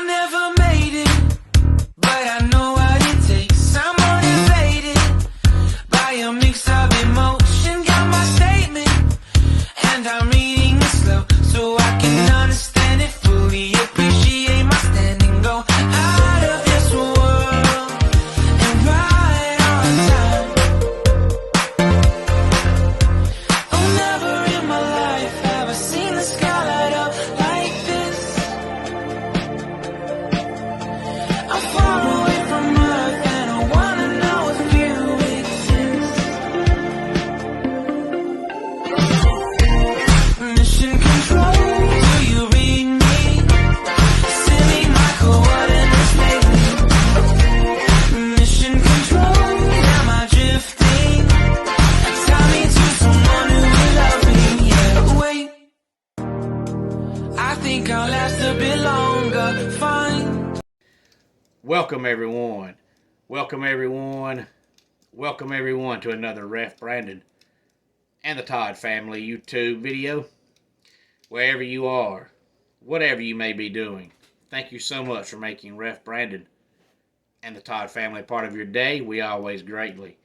never made it, but I know what it takes. I'm motivated by a mix of emotion. Got my statement, and I'm reading it slow so I can understand it fully. Appreciate my standing, go out of this world and right on time. Oh, never in my life have I seen the sky light up like this. I'm far away from Earth and I wanna know if you exist. Mission control, do you read me? Send me my coordinates lately. Mission control, am I drifting? Tie me to someone who will love me, yeah. Wait, I think I'll last a bit longer. Fine. Welcome everyone. Welcome everyone. Welcome everyone to another Ref Brandon and the Todd family YouTube video. Wherever you are, whatever you may be doing, thank you so much for making Ref Brandon and the Todd family part of your day. We always greatly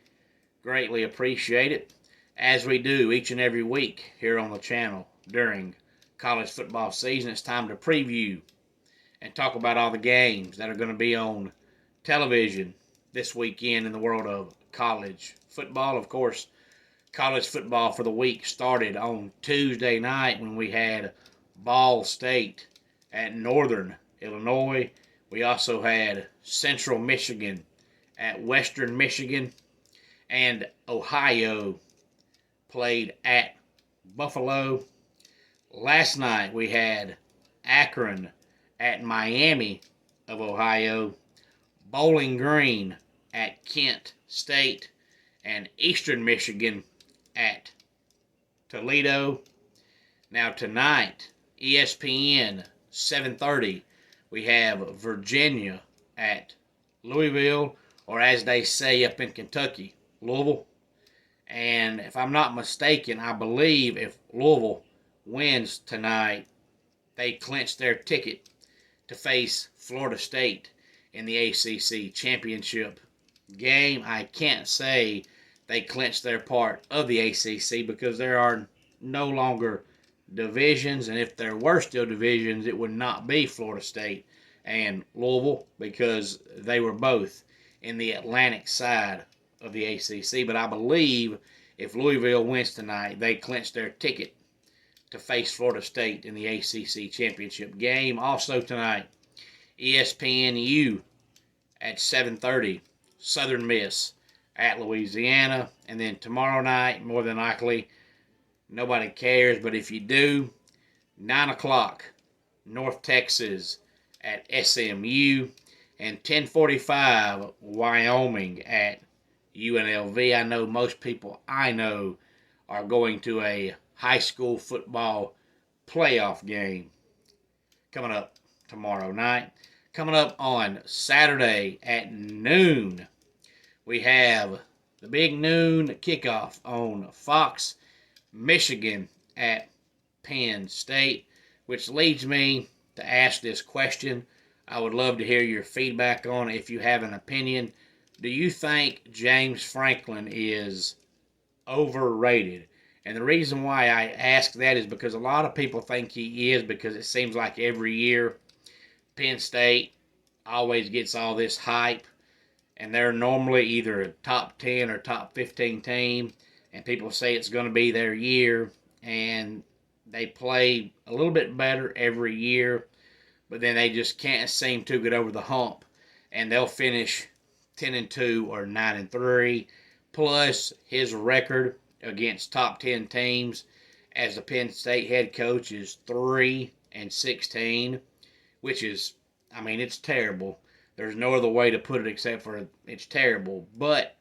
appreciate it, as we do each and every week here on the channel during college football season. It's time to preview and talk about all the games that are going to be on television this weekend in the world of college football. Of course, college football for the week started on Tuesday night when we had Ball State at Northern Illinois. We also had Central Michigan at Western Michigan, and Ohio played at Buffalo. Last night we had Akron at Miami of Ohio, Bowling Green at Kent State, and Eastern Michigan at Toledo. Now tonight, ESPN 7:30, we have Virginia at Louisville, or as they say up in Kentucky, Louisville. And if I'm not mistaken, I believe if Louisville wins tonight, they clinch their ticket to face Florida State in the ACC championship game. I can't say they clinched their part of the ACC because there are no longer divisions, and if there were still divisions, it would not be Florida State and Louisville because they were both in the Atlantic side of the ACC. But I believe if Louisville wins tonight, they clinch their ticket to face Florida State in the ACC championship game. Also tonight, ESPNU at 7:30, Southern Miss at Louisiana. And then tomorrow night, more than likely, nobody cares, but if you do, 9 o'clock, North Texas at SMU, and 10:45, Wyoming at UNLV. I know most people I know are going to a high school football playoff game coming up tomorrow night. Coming up on Saturday at noon, we have the big noon kickoff on Fox, Michigan at Penn State, which leads me to ask this question. I would love to hear your feedback on it if you have an opinion. Do you think James Franklin is overrated? And the reason why I ask that is because a lot of people think he is, because it seems like every year Penn State always gets all this hype, and they're normally either a top 10 or top 15 team, and people say it's going to be their year, and they play a little bit better every year, but then they just can't seem to get over the hump, and they'll finish 10-2 or 9-3. Plus, his record against top 10 teams as the Penn State head coach is 3-16, which is, I mean, it's terrible. There's no other way to put it except for it's terrible. But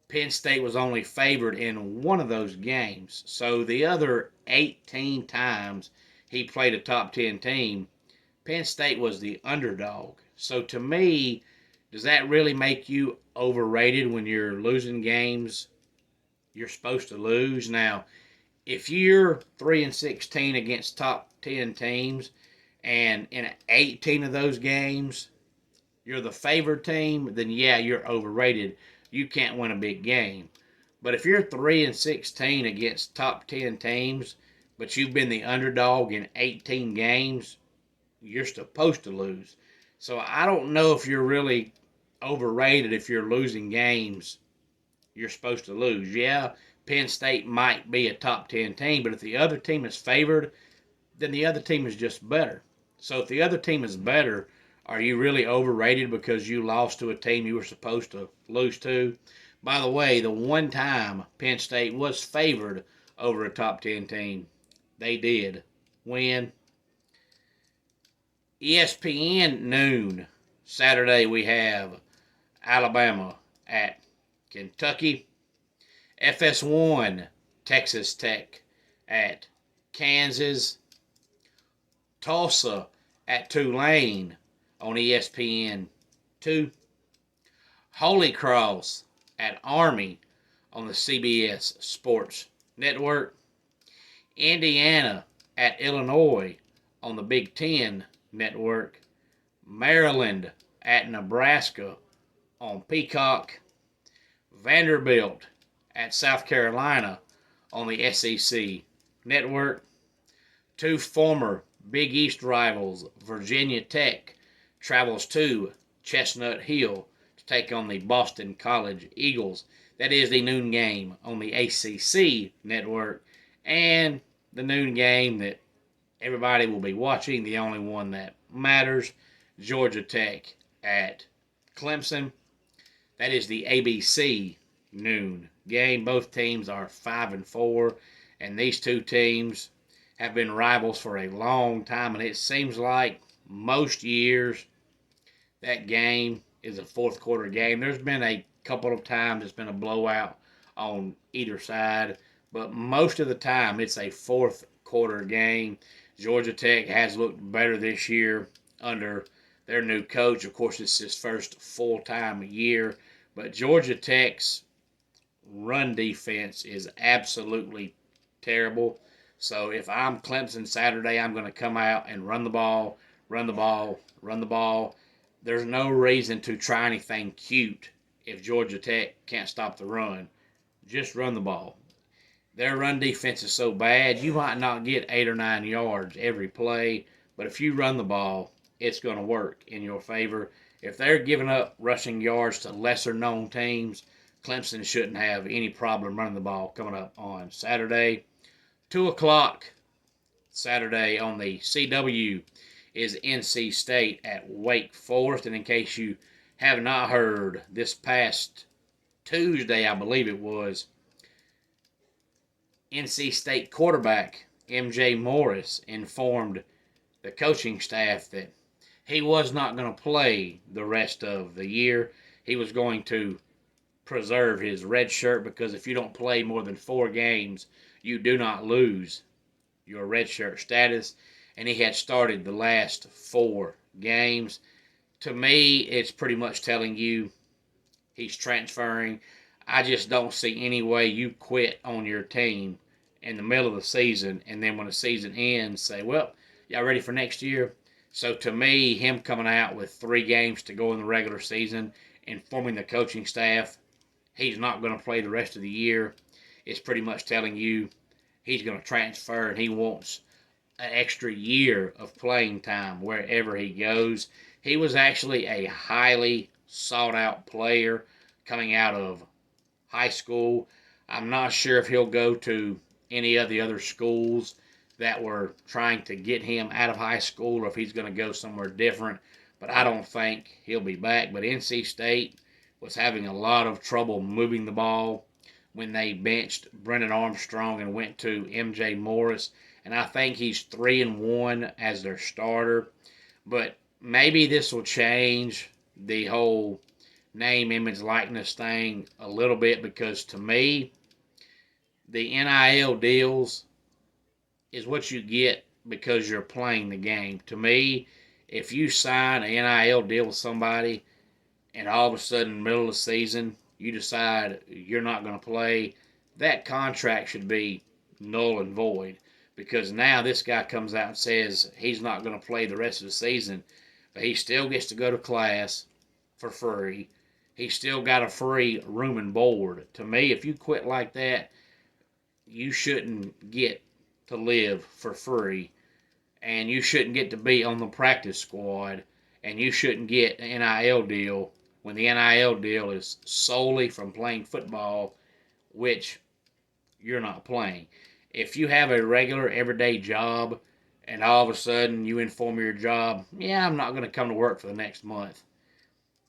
Penn State was only favored in one of those games. So the other 18 times he played a top 10 team, Penn State was the underdog. So to me, does that really make you overrated when you're losing games you're supposed to lose? Now, if you're 3-16 against top 10 teams and in 18 of those games, you're the favored team, then yeah, you're overrated. You can't win a big game. But if you're 3-16 against top 10 teams, but you've been the underdog in 18 games, you're supposed to lose. So I don't know if you're really overrated if you're losing games you're supposed to lose. Yeah, Penn State might be a top 10 team, but if the other team is favored, then the other team is just better. So if the other team is better, are you really overrated because you lost to a team you were supposed to lose to? By the way, the one time Penn State was favored over a top 10 team, they did win. ESPN noon. Saturday we have Alabama at Kentucky. FS1, Texas Tech at Kansas. Tulsa at Tulane on ESPN2. Holy Cross at Army on the CBS Sports Network. Indiana at Illinois on the Big Ten Network. Maryland at Nebraska on Peacock. Vanderbilt at South Carolina on the SEC Network. Two former Big East rivals, Virginia Tech, travels to Chestnut Hill to take on the Boston College Eagles. That is the noon game on the ACC Network. And the noon game that everybody will be watching, the only one that matters, Georgia Tech at Clemson. That is the ABC noon game. Both teams are 5-4, and these two teams have been rivals for a long time, and it seems like most years that game is a fourth quarter game. There's been a couple of times it's been a blowout on either side, but most of the time it's a fourth quarter game. Georgia Tech has looked better this year under their new coach. Of course, it's his first full-time year, but Georgia Tech's run defense is absolutely terrible. So if I'm Clemson Saturday, I'm going to come out and run the ball, run the ball, run the ball. There's no reason to try anything cute if Georgia Tech can't stop the run. Just run the ball. Their run defense is so bad, you might not get 8 or 9 yards every play, but if you run the ball, it's going to work in your favor. If they're giving up rushing yards to lesser-known teams, Clemson shouldn't have any problem running the ball coming up on Saturday. 2 o'clock Saturday on the CW is NC State at Wake Forest. And in case you have not heard, this past Tuesday, I believe it was, NC State quarterback MJ Morris informed the coaching staff that he was not going to play the rest of the year. He was going to preserve his red shirt because if you don't play more than 4 games, you do not lose your red shirt status. And he had started the last 4 games. To me, it's pretty much telling you he's transferring. I just don't see any way you quit on your team in the middle of the season and then when the season ends say, well, y'all ready for next year? So to me, him coming out with 3 games to go in the regular season, informing the coaching staff he's not going to play the rest of the year, is pretty much telling you he's going to transfer and he wants an extra year of playing time wherever he goes. He was actually a highly sought-out player coming out of high school. I'm not sure if he'll go to any of the other schools that were trying to get him out of high school or if he's going to go somewhere different, but I don't think he'll be back. But NC State was having a lot of trouble moving the ball when they benched Brennan Armstrong and went to MJ Morris, and I think he's 3-1 as their starter. But maybe this will change the whole name, image, likeness thing a little bit, because to me, the NIL deals is what you get because you're playing the game. To me, if you sign an NIL deal with somebody and all of a sudden in the middle of the season you decide you're not going to play, that contract should be null and void because now this guy comes out and says he's not going to play the rest of the season, but he still gets to go to class for free. He still got a free room and board. To me, if you quit like that, you shouldn't get to live for free, and you shouldn't get to be on the practice squad, and you shouldn't get an NIL deal when the NIL deal is solely from playing football, which you're not playing. If you have a regular everyday job and all of a sudden you inform your job, yeah, I'm not going to come to work for the next month,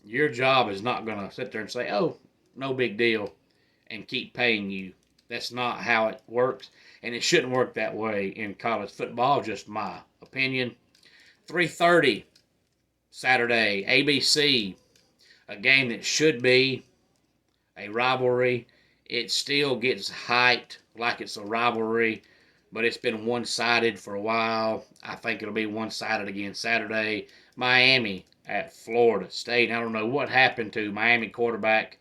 your job is not going to sit there and say, oh, no big deal, and keep paying you. That's not how it works, and it shouldn't work that way in college football, just my opinion. 3:30 Saturday, ABC, a game that should be a rivalry. It still gets hyped like it's a rivalry, but it's been one-sided for a while. I think it'll be one-sided again Saturday. Miami at Florida State. I don't know what happened to Miami quarterback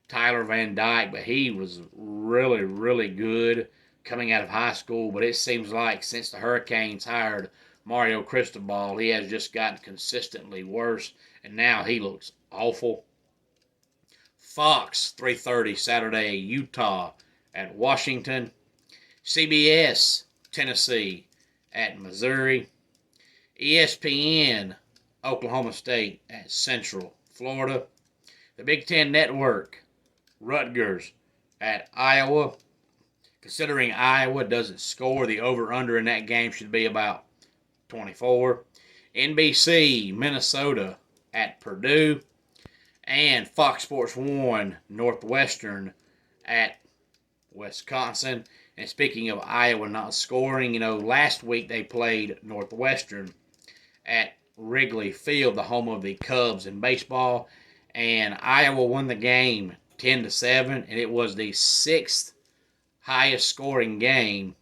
Tyler Van Dyke, but he was really, really good coming out of high school. But it seems like since the Hurricanes hired Mario Cristobal, he has just gotten consistently worse, and now he looks awful. Fox, 3:30 Saturday, Utah at Washington. CBS, Tennessee at Missouri. ESPN, Oklahoma State at Central Florida. The Big Ten Network, Rutgers at Iowa. Considering Iowa doesn't score, the over-under in that game should be about 24. NBC, Minnesota at Purdue. And Fox Sports 1, Northwestern at Wisconsin. And speaking of Iowa not scoring, last week they played Northwestern at Wrigley Field, the home of the Cubs in baseball. And Iowa won the game 10-7, and it was the 6th highest scoring game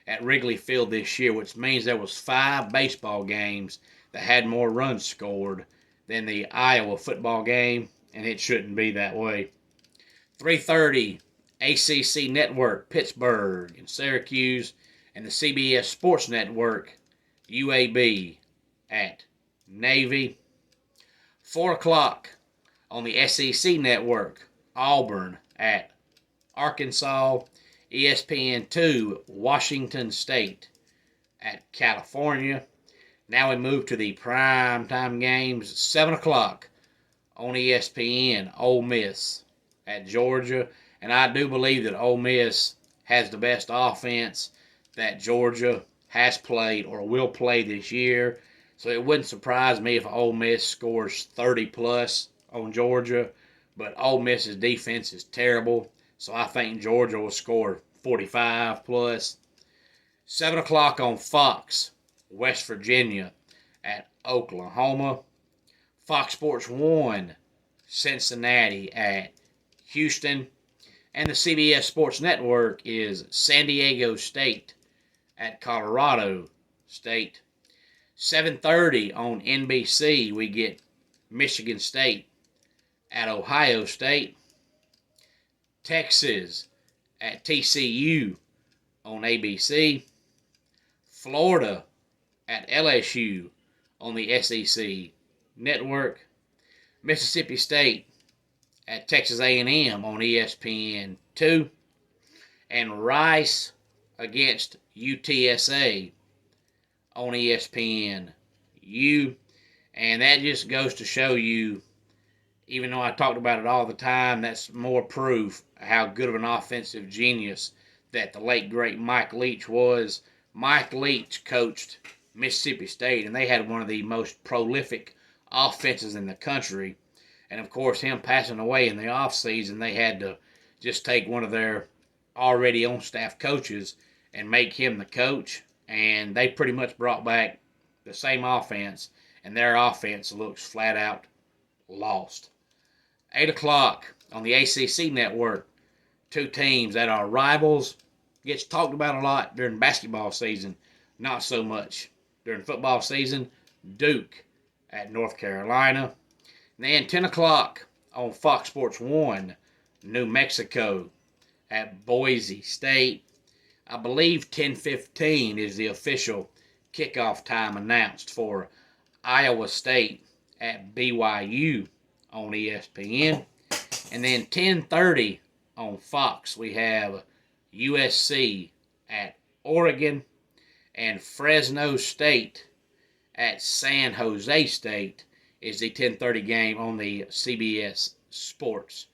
at Wrigley Field this year, which means there was 5 baseball games that had more runs scored than the Iowa football game, and it shouldn't be that way. 3:30 ACC Network, Pittsburgh and Syracuse, and the CBS Sports Network, UAB at Navy. 4 o'clock on the SEC Network, Auburn at Arkansas. ESPN2, Washington State at California. Now we move to the primetime games. 7 o'clock on ESPN, Ole Miss at Georgia. And I do believe that Ole Miss has the best offense that Georgia has played or will play this year. So it wouldn't surprise me if Ole Miss scores 30-plus on Georgia. But Ole Miss's defense is terrible. So I think Georgia will score 45-plus. 7 o'clock on Fox, West Virginia at Oklahoma. Fox Sports 1, Cincinnati at Houston. And the CBS Sports Network is San Diego State at Colorado State. 7:30 on NBC, we get Michigan State at Ohio State. Texas at TCU on ABC. Florida at LSU on the SEC Network. Mississippi State at Texas A&M on ESPN2. And Rice against UTSA on ESPNU. And that just goes to show you, even though I talked about it all the time, that's more proof how good of an offensive genius that the late, great Mike Leach was. Mike Leach coached Mississippi State, and they had one of the most prolific offenses in the country. And, of course, him passing away in the offseason, they had to just take one of their already on-staff coaches and make him the coach. And they pretty much brought back the same offense, and their offense looks flat out lost. 8 o'clock on the ACC Network, 2 teams that are rivals. Gets talked about a lot during basketball season, not so much during football season. Duke at North Carolina. And then 10 o'clock on Fox Sports 1, New Mexico at Boise State. I believe 10:15 is the official kickoff time announced for Iowa State at BYU on ESPN. And then 10:30 on Fox, we have USC at Oregon and Fresno State at San Jose State is the 10:30 game on the CBS Sports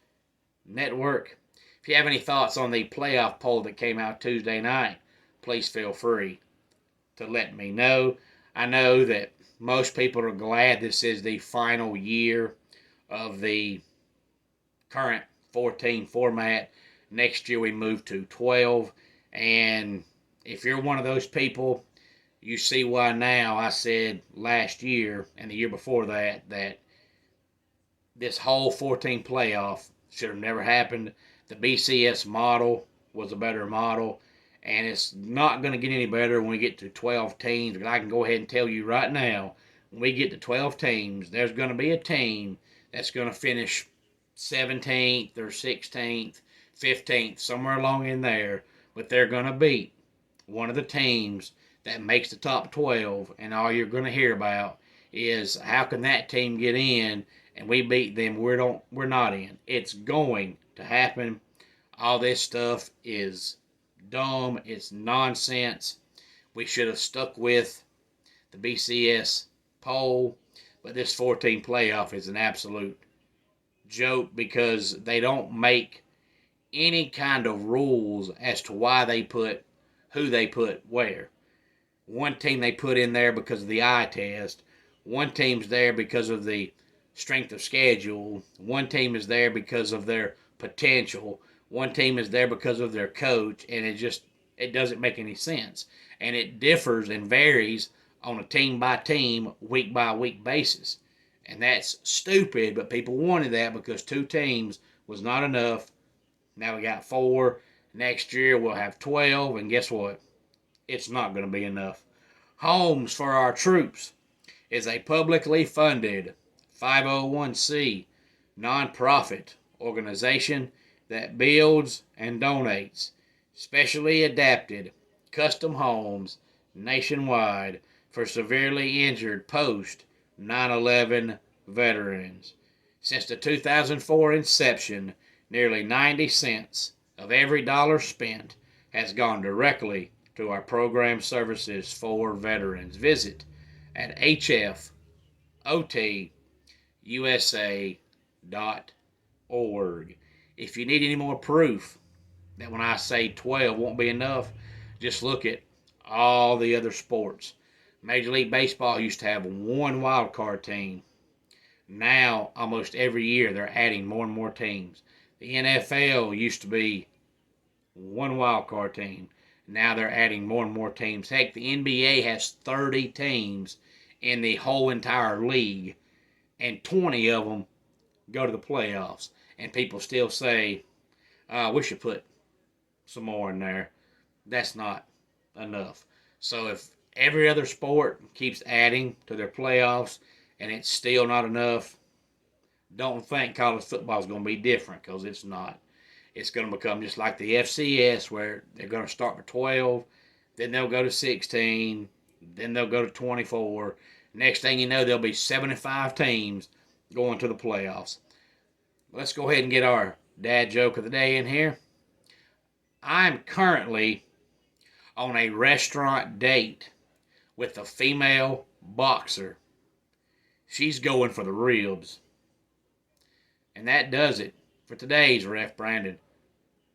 Network. If you have any thoughts on the playoff poll that came out Tuesday night, please feel free to let me know. I know that most people are glad this is the final year of the current 14 format. Next year we move to 12. And if you're one of those people, you see why now. I said last year and the year before that this whole 14 playoff should have never happened. The BCS model was a better model, and it's not going to get any better when we get to 12 teams. But I can go ahead and tell you right now, when we get to 12 teams, there's going to be a team that's going to finish 17th or 16th, 15th, somewhere along in there, but they're going to beat one of the teams that makes the top 12, and all you're going to hear about is how can that team get in and we beat them. We're not in. It's going to happen. All this stuff is dumb. It's nonsense. We should have stuck with the BCS poll, but this 14 playoff is an absolute joke because they don't make any kind of rules as to why they put who they put where. One team they put in there because of the eye test. One team's there because of the strength of schedule. One team is there because of their potential. One team is there because of their coach, and it doesn't make any sense. And it differs and varies on a team-by-team, week-by-week basis. And that's stupid, but people wanted that because 2 teams was not enough. Now we got 4. Next year we'll have 12, and guess what? It's not going to be enough. Homes for Our Troops is a publicly funded 501c nonprofit organization that builds and donates specially adapted custom homes nationwide for severely injured post 9/11 veterans. Since the 2004 inception, nearly 90 cents of every dollar spent has gone directly to our program services for veterans. Visit at hfotusa.org. If you need any more proof that when I say 12 won't be enough, just look at all the other sports. Major League Baseball used to have 1 wild card team. Now, almost every year, they're adding more and more teams. The NFL used to be 1 wild card team. Now they're adding more and more teams. Heck, the NBA has 30 teams in the whole entire league, and 20 of them go to the playoffs. And people still say, we should put some more in there. That's not enough. So if every other sport keeps adding to their playoffs and it's still not enough, don't think college football is going to be different, because it's not. It's going to become just like the FCS, where they're going to start with 12, then they'll go to 16, then they'll go to 24. Next thing you know, there'll be 75 teams going to the playoffs. Let's go ahead and get our dad joke of the day in here. I'm currently on a restaurant date with a female boxer. She's going for the ribs. And that does it for today's Ref Brandon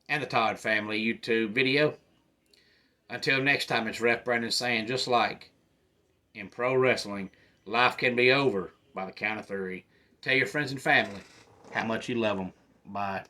and the Todd Family YouTube video. Until next time, it's Ref Brandon saying, just like in pro wrestling, life can be over by the count of 3. Tell your friends and family how much you love them. Bye.